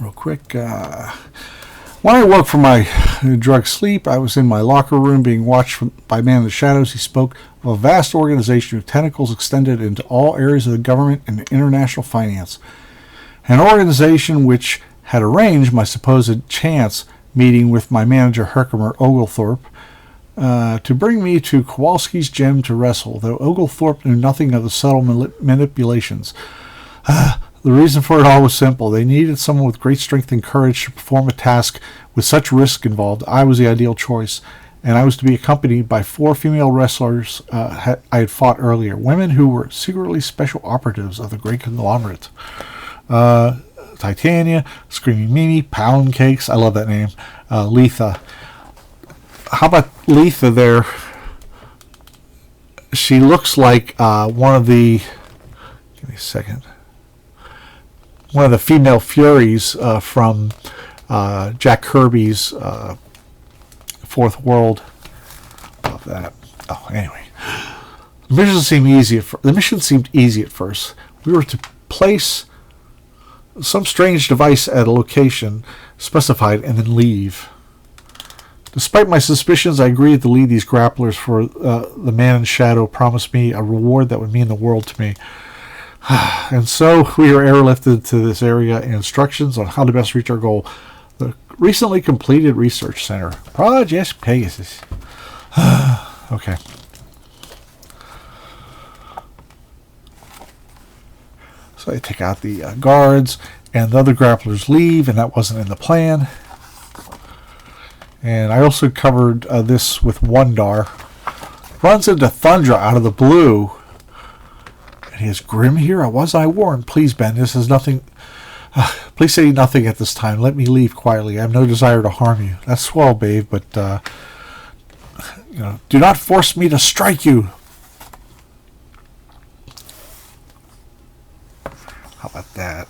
real quick, when I woke from my drug sleep, I was in my locker room being watched by Man in the Shadows. He spoke of a vast organization with tentacles extended into all areas of the government and international finance. An organization which had arranged my supposed chance meeting with my manager Herkimer Oglethorpe to bring me to Kowalski's gym to wrestle, though Oglethorpe knew nothing of the subtle manipulations. The reason for it all was simple. They needed someone with great strength and courage to perform a task with such risk involved. I was the ideal choice, and I was to be accompanied by 4 female wrestlers I had fought earlier, women who were secretly special operatives of the great conglomerate. Titania, Screaming Mimi, Pound Cakes, I love that name, Letha. How about Letha there? She looks like one of the... Give me a second. One of the female Furies from Jack Kirby's Fourth World. Love that. Oh, anyway. The mission seemed easy at first. We were to place some strange device at a location specified and then leave. Despite my suspicions, I agreed to lead these grapplers, for the man in shadow promised me a reward that would mean the world to me. And so we were airlifted to this area and instructions on how to best reach our goal. The recently completed research center. Project Pegasus. Okay. So they take out the guards, and the other grapplers leave, and that wasn't in the plan. And I also covered this with Wondar. Runs into Thundra out of the blue. And he is grim here. Was I warned? Please, Ben, this is nothing. Please say nothing at this time. Let me leave quietly. I have no desire to harm you. That's swell, babe, but do not force me to strike you. How about that?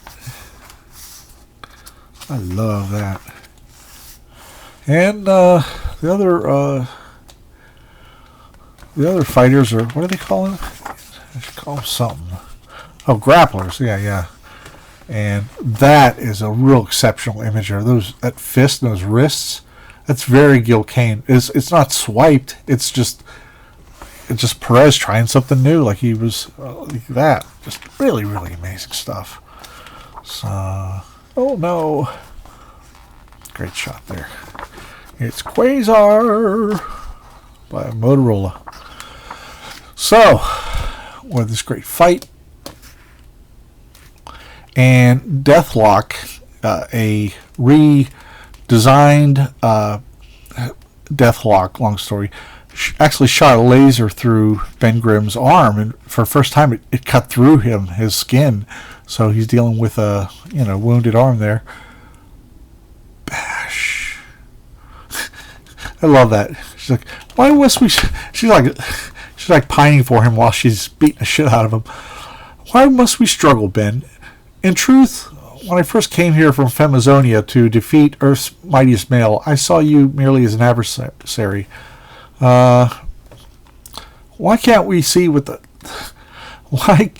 I love that. And the other fighters are, what do they call them? I should call them something. Oh, grapplers. Yeah. And that is a real exceptional image there. That fist and those wrists. That's very Gil Kane. It's not swiped. It's just Perez trying something new, like he was like that. Just really, really amazing stuff. So, oh no, great shot there. It's Quasar by Motorola. So, with this great fight, and Deathlock, a redesigned Deathlock, long story, actually shot a laser through Ben Grimm's arm, and for the first time it cut through his skin, so he's dealing with a wounded arm there. Bash. I love that. She's like, why must we? She's like pining for him while she's beating the shit out of him. Why must we struggle, Ben? In truth, when I first came here from Femazonia to defeat Earth's mightiest male, I saw you merely as an adversary. Why can't we see why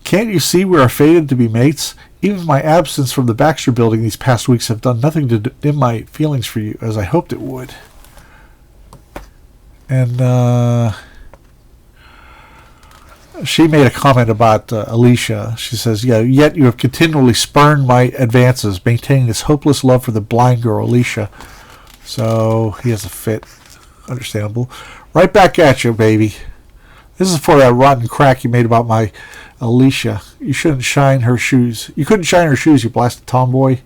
can't you see we are fated to be mates? Even my absence from the Baxter building these past weeks have done nothing to dim my feelings for you, as I hoped it would. And she made a comment about Alicia. She says, yeah, yet you have continually spurned my advances, maintaining this hopeless love for the blind girl, Alicia. So he has a fit. Understandable. Right back at you, baby. This is for that rotten crack you made about my Alicia. You shouldn't shine her shoes. You couldn't shine her shoes, you blasted tomboy.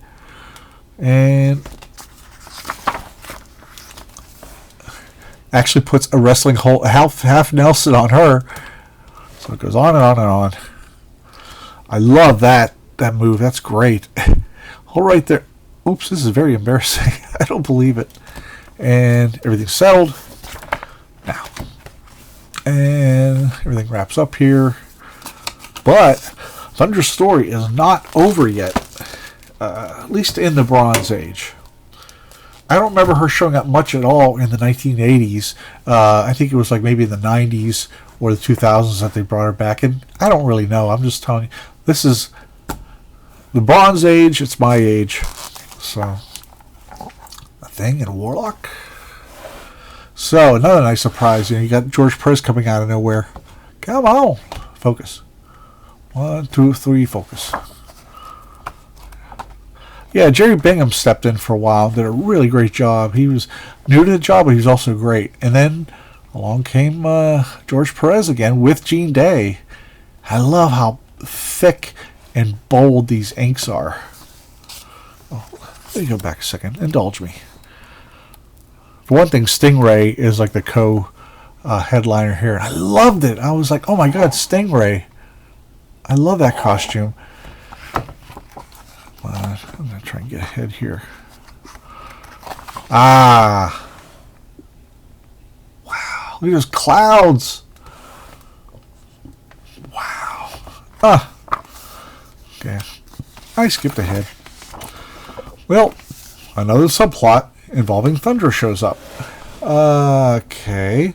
And actually puts a wrestling half Nelson on her. So it goes on and on and on. I love that move. That's great. Hold right there. Oops, this is very embarrassing. I don't believe it. And everything's settled now, and everything wraps up here. But Thundra's story is not over yet, at least in the Bronze Age. I don't remember her showing up much at all in the 1980s. I think it was like maybe in the 90s or the 2000s that they brought her back, and I don't really know. I'm just telling you, this is the Bronze Age. It's my age, so. Thing and Warlock. So another nice surprise. You got George Perez coming out of nowhere. Come on, focus. 1, 2, 3, focus. Yeah, Jerry Bingham stepped in for a while, did a really great job. He was new to the job, but he was also great. And then along came George Perez again with Gene Day. I love how thick and bold these inks are. Oh, let me go back a second. Indulge me. For one thing, Stingray is like the co-headliner here. I loved it. I was like, oh my God, Stingray. I love that costume. I'm going to try and get ahead here. Ah. Wow. Look at those clouds. Wow. Ah. Okay. I skipped ahead. Well, another subplot involving Thundra shows up. Okay.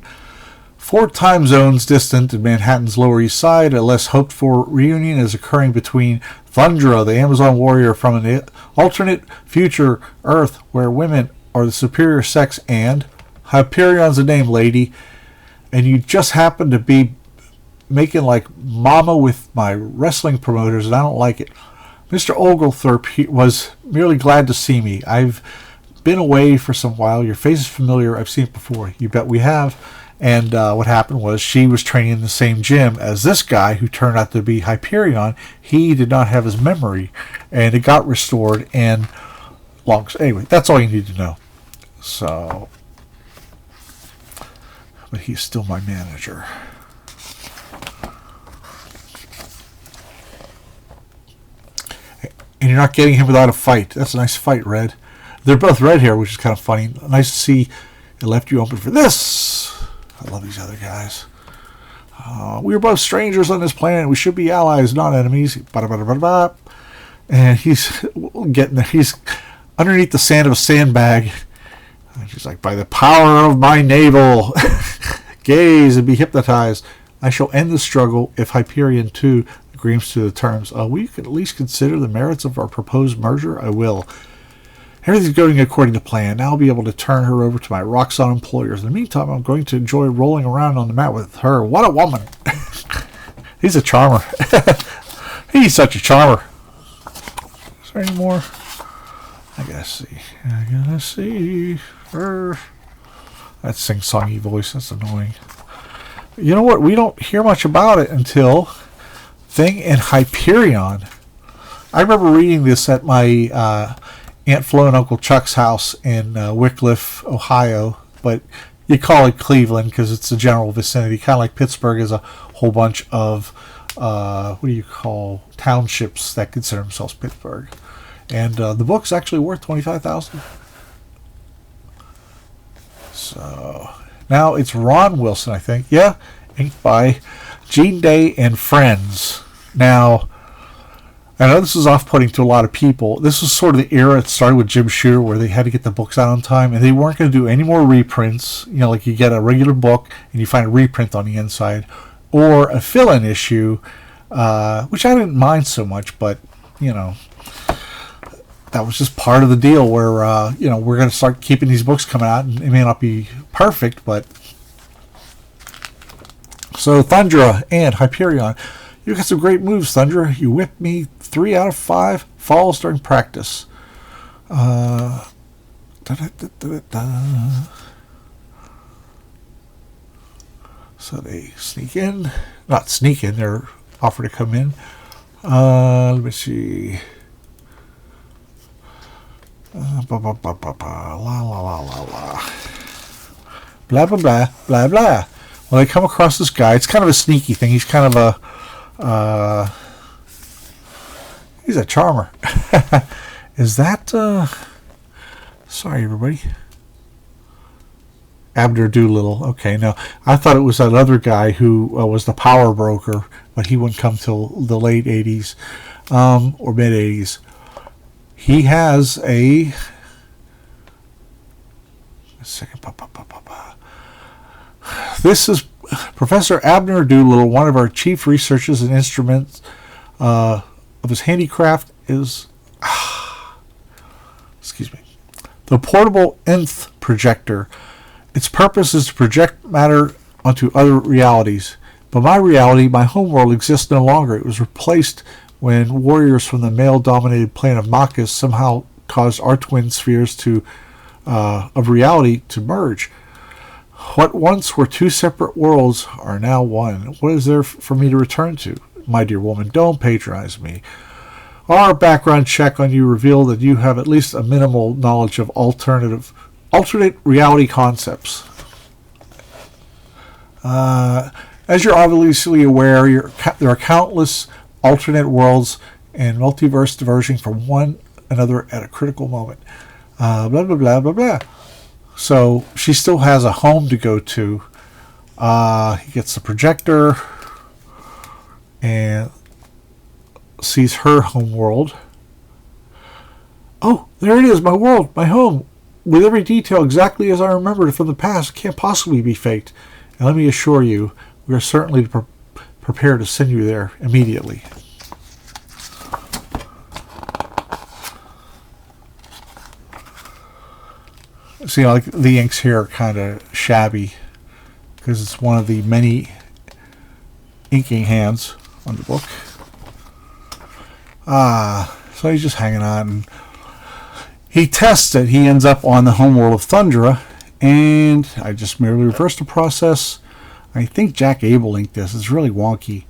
4 time zones distant in Manhattan's Lower East Side, a less hoped-for reunion is occurring between Thundra, the Amazon warrior from an alternate future Earth where women are the superior sex, and Hyperion's the name, lady, and you just happen to be making like mama with my wrestling promoters, and I don't like it. Mr. Oglethorpe was merely glad to see me. I've been away for some while. Your face is familiar. I've seen it before. You bet we have. And what happened was she was training in the same gym as this guy who turned out to be Hyperion. He did not have his memory, and it got restored. And anyway, that's all you need to know. So, but he's still my manager. And you're not getting him without a fight. That's a nice fight, Red. They're both red here, which is kind of funny. Nice to see it left you open for this. I love these other guys. We are both strangers on this planet. We should be allies, not enemies. Ba-da-ba-da-ba-da-ba. And he's getting there. He's underneath the sand of a sandbag. And she's like, by the power of my navel, gaze and be hypnotized. I shall end the struggle if Hyperion too agrees to the terms. We could at least consider the merits of our proposed merger. I will. Everything's going according to plan. Now I'll be able to turn her over to my rock-solid employers. In the meantime, I'm going to enjoy rolling around on the mat with her. What a woman! He's a charmer. He's such a charmer. Is there any more? I gotta see her. That sing-songy voice. That's annoying. You know what? We don't hear much about it until Thing in Hyperion. I remember reading this at my Aunt Flo and Uncle Chuck's house in Wickliffe, Ohio, but you call it Cleveland because it's the general vicinity, kind of like Pittsburgh is a whole bunch of townships that consider themselves Pittsburgh. And the book's actually worth $25,000. So now it's Ron Wilson, I think. Yeah, inked by Gene Day and Friends. Now, I know this is off-putting to a lot of people. This was sort of the era it started with Jim Shooter where they had to get the books out on time, and they weren't going to do any more reprints. You know, like you get a regular book and you find a reprint on the inside, or a fill-in issue, which I didn't mind so much, but, you know, that was just part of the deal where, we're going to start keeping these books coming out, and it may not be perfect, but... So, Thundra and Hyperion. You got some great moves, Thundra. You whipped me 3 out of 5 falls during practice. So they sneak in. Not sneak in, they're offered to come in. Let me see. La la la la la. Blah blah blah blah blah. Well, they come across this guy. It's kind of a sneaky thing. He's kind of he's a charmer. Is that sorry everybody. Abner Doolittle. Okay, no. I thought it was that other guy who was the power broker, but he wouldn't come till the late 80s or mid 80s. He has a second. This is Professor Abner Doolittle, one of our chief researchers and instruments of his handicraft is the portable nth projector. Its purpose is to project matter onto other realities. But my reality, my homeworld, exists no longer. It was replaced when warriors from the male-dominated plane of Makis somehow caused our twin spheres of reality to merge. What once were 2 separate worlds are now one. What is there for me to return to? My dear woman, don't patronize me. Our background check on you revealed that you have at least a minimal knowledge of alternate reality concepts. As you're obviously aware, there are countless alternate worlds and multiverse diverging from one another at a critical moment. Blah, blah, blah, blah, blah. So she still has a home to go to. He gets the projector and sees her home world. Oh, there it is, my world, my home, with every detail exactly as I remembered it from the past. It can't possibly be faked. And let me assure you, we are certainly prepared to send you there immediately. See, like the inks here are kind of shabby because it's one of the many inking hands on the book. So he's just hanging on. And he tests it. He ends up on the homeworld of Thundra, and I just merely reversed the process. I think Jack Abel inked this. It's really wonky.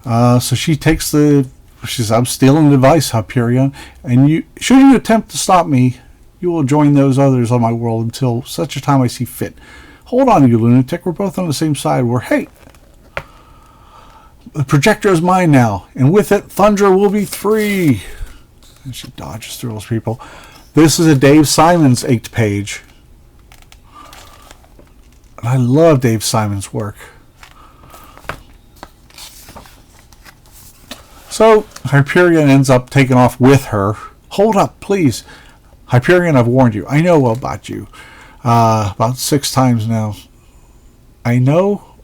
So she takes she says, I'm stealing the device, Hyperion, and should you attempt to stop me, you will join those others on my world until such a time I see fit. Hold on, you lunatic. We're both on the same side. Hey, the projector is mine now, and with it, Thundra will be free. And she dodges through those people. This is a Dave Simons inked page. And I love Dave Simon's work. So Hyperion ends up taking off with her. Hold up, please. Hyperion, I've warned you. I know about you. About 6 times now. I know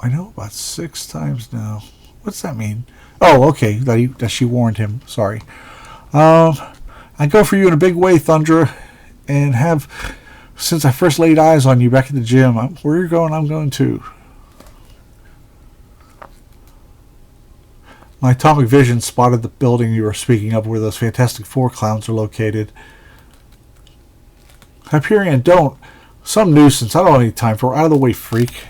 about 6 times now. What's that mean? Oh, okay. That she warned him. Sorry. I go for you in a big way, Thundra, and have since I first laid eyes on you back at the gym. Where you're going, I'm going too. My atomic vision spotted the building you were speaking of where those Fantastic Four clowns are located. Hyperion, don't. Some nuisance. I don't have any time for it. Out of the way, freak.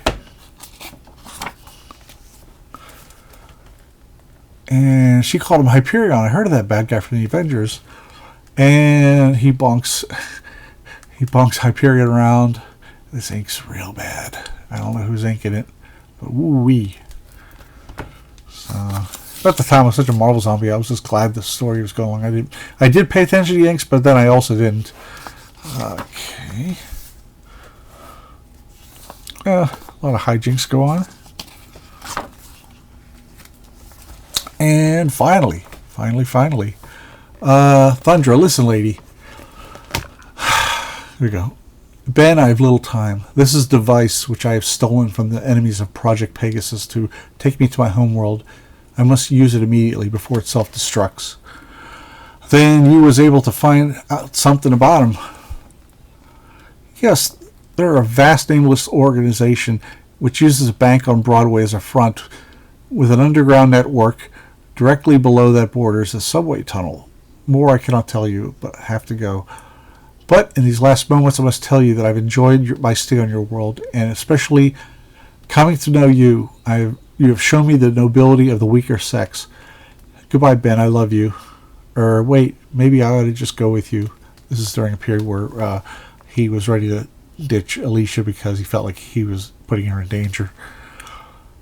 And she called him Hyperion. I heard of that bad guy from the Avengers. And he bonks Hyperion around. This ink's real bad. I don't know who's inking it, but woo-wee. So, at the time I was such a Marvel zombie, I was just glad the story was going. I did pay attention to the inks, but then I also didn't. Okay. A lot of hijinks go on. And finally, Thundra, listen, lady. Here we go. Ben, I have little time. This is a device which I have stolen from the enemies of Project Pegasus to take me to my homeworld. I must use it immediately before it self-destructs. Then you was able to find out something about him. Yes, they're a vast nameless organization which uses a bank on Broadway as a front with an underground network. Directly below that border is a subway tunnel. More I cannot tell you, but I have to go. But in these last moments, I must tell you that I've enjoyed my stay on your world, and especially coming to know you. You have shown me the nobility of the weaker sex. Goodbye, Ben. I love you. Or wait, maybe I ought to just go with you. This is during a period where he was ready to ditch Alicia because he felt like he was putting her in danger.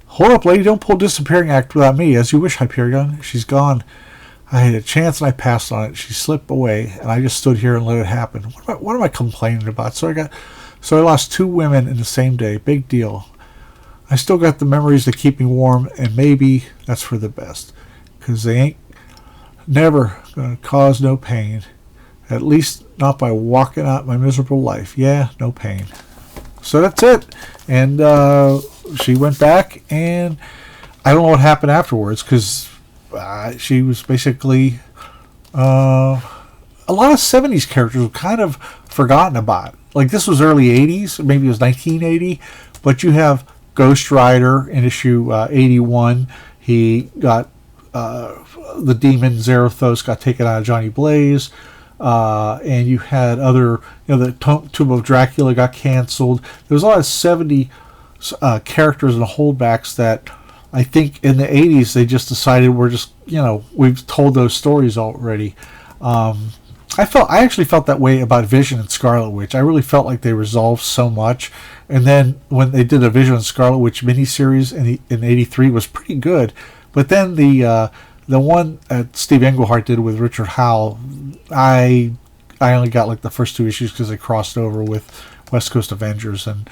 Hold up, lady. Don't pull a disappearing act without me. As you wish, Hyperion. She's gone. I had a chance and I passed on it. She slipped away, and I just stood here and let it happen. What am I complaining about? So I lost 2 women in the same day. Big deal. I still got the memories that keep me warm, and maybe that's for the best, because they ain't never gonna cause no pain. At least not by walking out my miserable life. Yeah, no pain. So that's it. And she went back, and I don't know what happened afterwards, because she was basically a lot of 70s characters were kind of forgotten about. Like, this was early 80s, maybe it was 1980, but you have Ghost Rider in issue 81. He got the demon Zarathos got taken out of Johnny Blaze. And you had other, the Tomb of Dracula got canceled. There was a lot of 70 characters and holdbacks that I think in the 80s they just decided we've told those stories already. I actually felt that way about Vision and Scarlet Witch. I really felt like they resolved so much. And then when they did a Vision and Scarlet Witch miniseries in '83 was pretty good. But then the one that Steve Englehart did with Richard Howell, I only got like the first 2 issues because they crossed over with West Coast Avengers and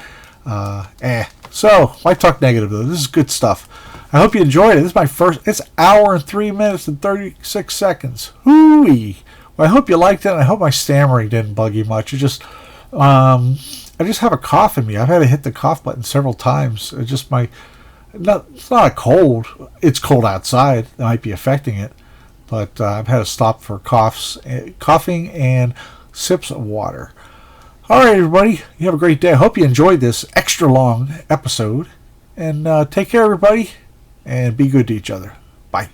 So why talk negative though? This is good stuff. I hope you enjoyed it. This is my first. It's hour and 3 minutes and 36 seconds. Hooey! Well, I hope you liked it. And I hope my stammering didn't bug you much. It just I just have a cough in me. I've had to hit the cough button several times. It's just it's not a cold. It's cold outside. That might be affecting it. But I've had to stop for coughing and sips of water. All right, everybody. You have a great day. I hope you enjoyed this extra long episode. And take care, everybody. And be good to each other. Bye.